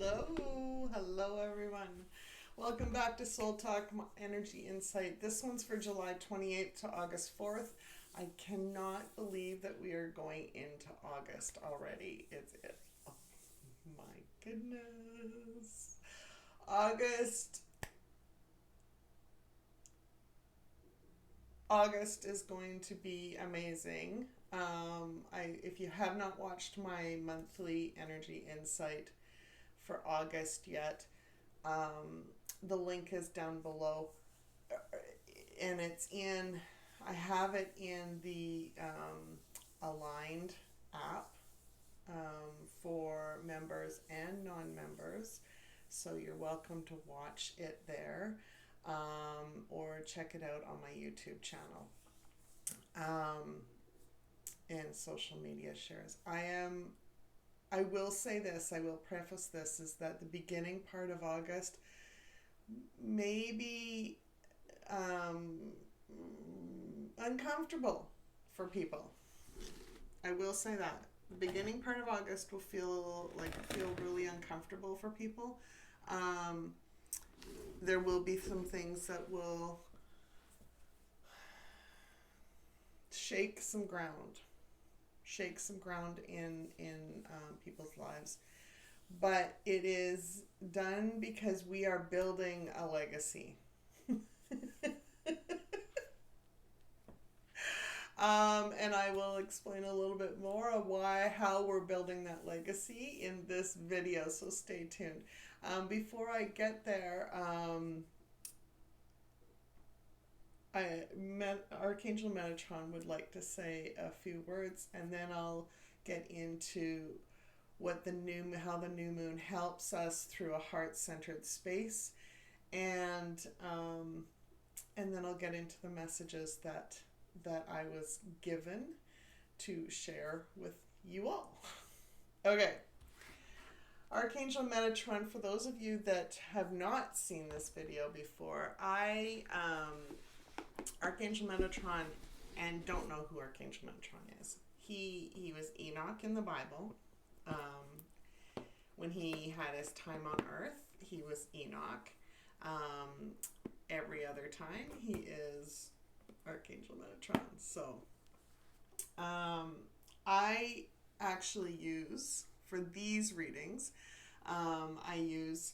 Hello everyone. Welcome back to Soul Talk Energy Insight. This one's for July 28th to August 4th. I cannot believe that we are going into August already. Oh my goodness. August August is going to be amazing. If you have not watched my monthly energy insight for August yet, the link is down below, and I have it in the Aligned app for members and non-members. So you're welcome to watch it there, or check it out on my YouTube channel, and social media shares. I will say this, I will preface this, is that the beginning part of August may be uncomfortable for people. I will say that. The beginning part of August will feel really uncomfortable for people. There will be some things that will shake some ground in people's lives, but it is done because we are building a legacy. And I will explain a little bit more of how we're building that legacy in this video, so stay tuned. Before I get there, Archangel Metatron would like to say a few words, and then I'll get into how the new moon helps us through a heart-centered space, and then I'll get into the messages that I was given to share with you all. Okay. Archangel Metatron, for those of you that have not seen this video before, Archangel Metatron, and don't know who Archangel Metatron is. He was Enoch in the Bible. When he had his time on earth, he was Enoch. Every other time, he is Archangel Metatron. So, I actually use, for these readings, I use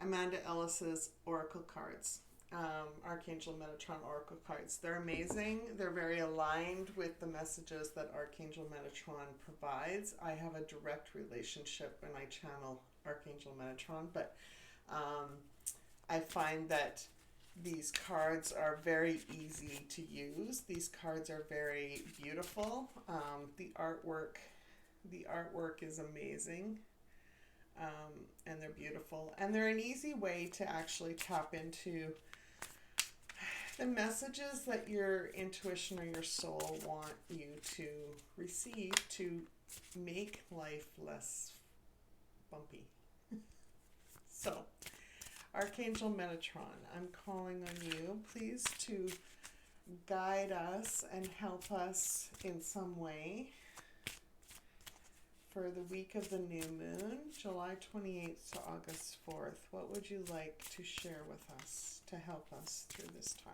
Amanda Ellis's Oracle cards. Archangel Metatron Oracle cards. They're amazing. They're very aligned with the messages that Archangel Metatron provides. I have a direct relationship when I channel Archangel Metatron, but I find that these cards are very easy to use. These cards are very beautiful. The artwork is amazing. And they're beautiful. And they're an easy way to actually tap into the messages that your intuition or your soul want you to receive to make life less bumpy. So, Archangel Metatron, I'm calling on you, please, to guide us and help us in some way for the week of the new moon, July 28th to August 4th. What would you like to share with us to help us through this time?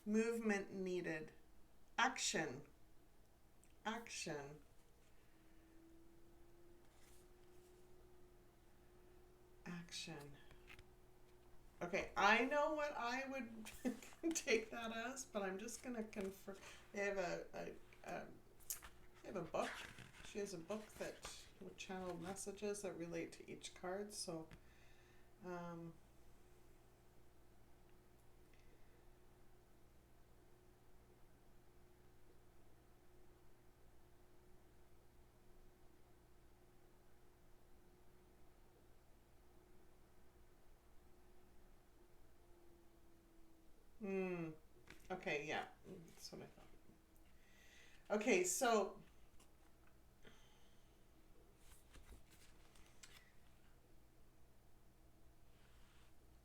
Movement needed. Action. Action. Action. Okay, I know what I would take that as, but I'm just going to confirm. They have a book. She has a book that will channel messages that relate to each card, so Okay, yeah, that's what I thought. Okay, so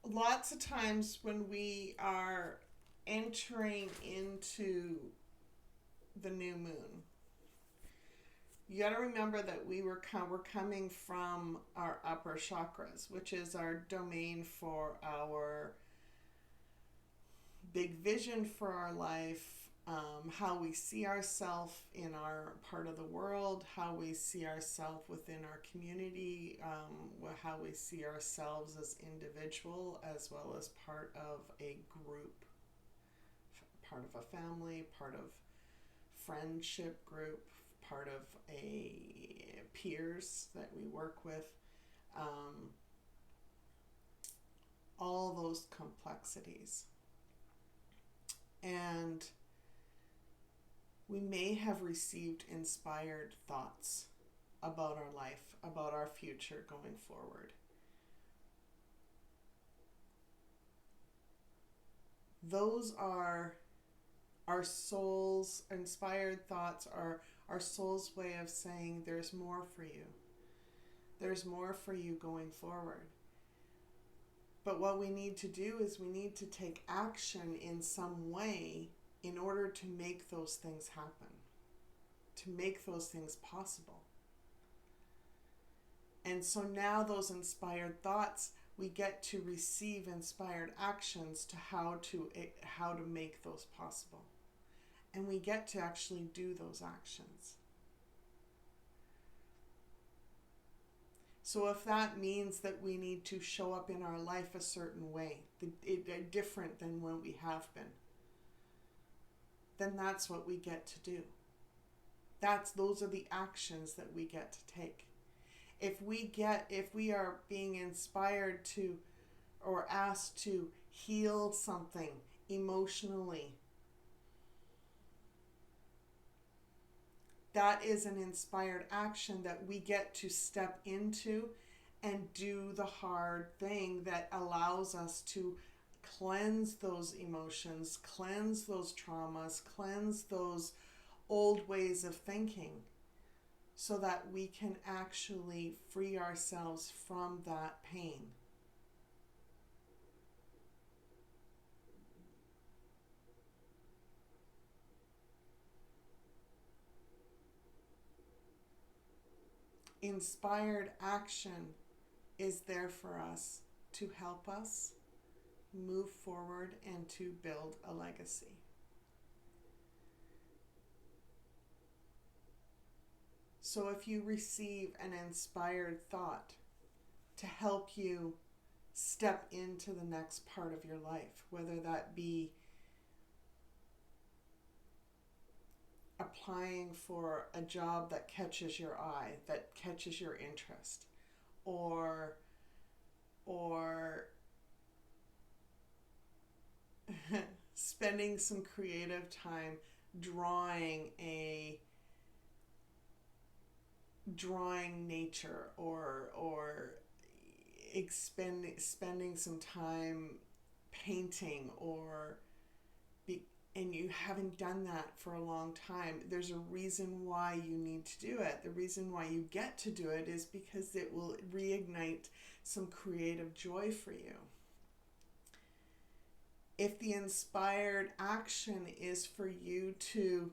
lots of times when we are entering into the new moon, you got to remember that we're coming from our upper chakras, which is our domain for our big vision for our life, how we see ourselves in our part of the world, how we see ourselves within our community, how we see ourselves as individual as well as part of a group, part of a family, part of friendship group, part of a peers that we work with, um, all those complexities. And we may have received inspired thoughts about our life, about our future going forward. Those are our soul's inspired thoughts, are our soul's way of saying there's more for you. There's more for you going forward. But what we need to do is we need to take action in some way in order to make those things happen, to make those things possible. And so now those inspired thoughts, we get to receive inspired actions to how to make those possible. And we get to actually do those actions. So if that means that we need to show up in our life a certain way, different than what we have been, then that's what we get to do. Those are the actions that we get to take. If we are being inspired to or asked to heal something emotionally, that is an inspired action that we get to step into and do the hard thing that allows us to cleanse those emotions, cleanse those traumas, cleanse those old ways of thinking so that we can actually free ourselves from that pain. Inspired action is there for us to help us move forward and to build a legacy. So if you receive an inspired thought to help you step into the next part of your life, whether that be applying for a job that catches your eye, that catches your interest, or spending some creative time drawing nature, or spending some time painting, and you haven't done that for a long time, there's a reason why you need to do it. The reason why you get to do it is because it will reignite some creative joy for you. If the inspired action is for you to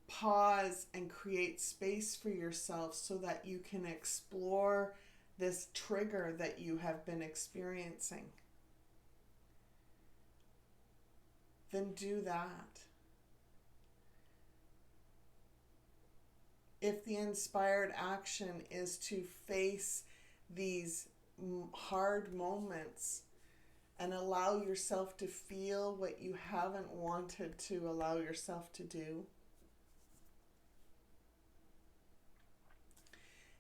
pause and create space for yourself so that you can explore this trigger that you have been experiencing, then do that. If the inspired action is to face these hard moments and allow yourself to feel what you haven't wanted to allow yourself to do,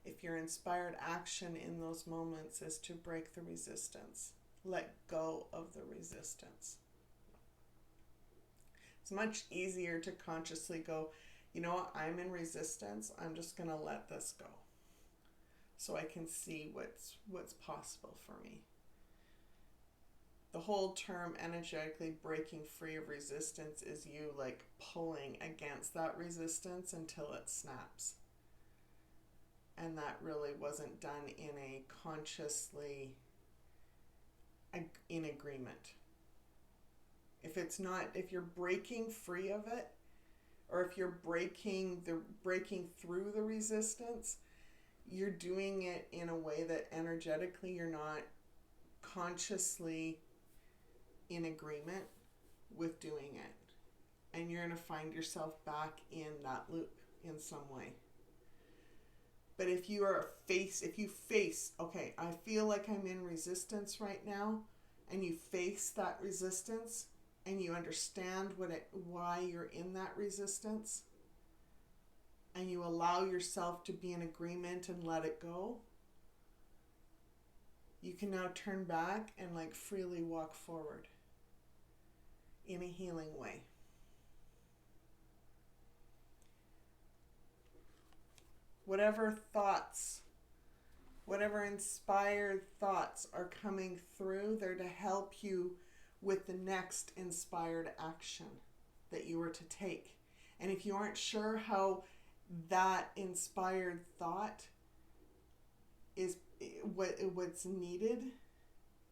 if your inspired action in those moments is to break the resistance, let go of the resistance. It's much easier to consciously go, you know what, I'm in resistance, I'm just going to let this go so I can see what's possible for me. the whole term energetically breaking free of resistance is you like pulling against that resistance until it snaps. And that really wasn't done in a consciously in agreement. If you're breaking free of it, or if you're breaking through the resistance, you're doing it in a way that energetically you're not consciously in agreement with doing it. And you're going to find yourself back in that loop in some way. But if you face, okay, I feel like I'm in resistance right now, and you face that resistance, and you understand why you're in that resistance, and you allow yourself to be in agreement and let it go, you can now turn back and like freely walk forward in a healing way. Whatever thoughts, whatever inspired thoughts are coming through, they're to help you with the next inspired action that you were to take. And if you aren't sure how that inspired thought is what's needed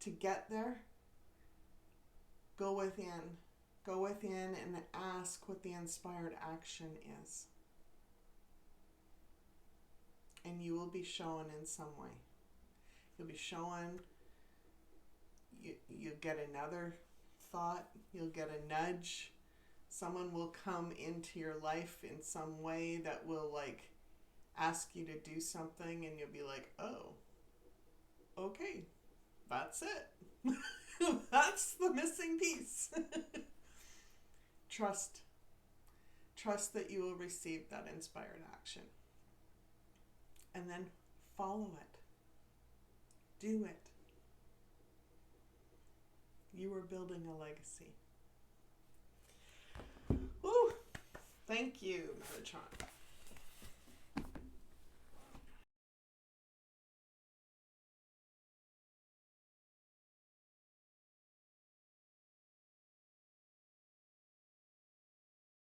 to get there, go within and ask what the inspired action is. And you will be shown in some way. You'll be shown, you get another thought, you'll get a nudge. Someone will come into your life in some way that will like ask you to do something, and you'll be like, oh, okay, that's it. That's the missing piece. Trust that you will receive that inspired action. And then follow it. Do it. You are building a legacy. Woo! Thank you, Metatron.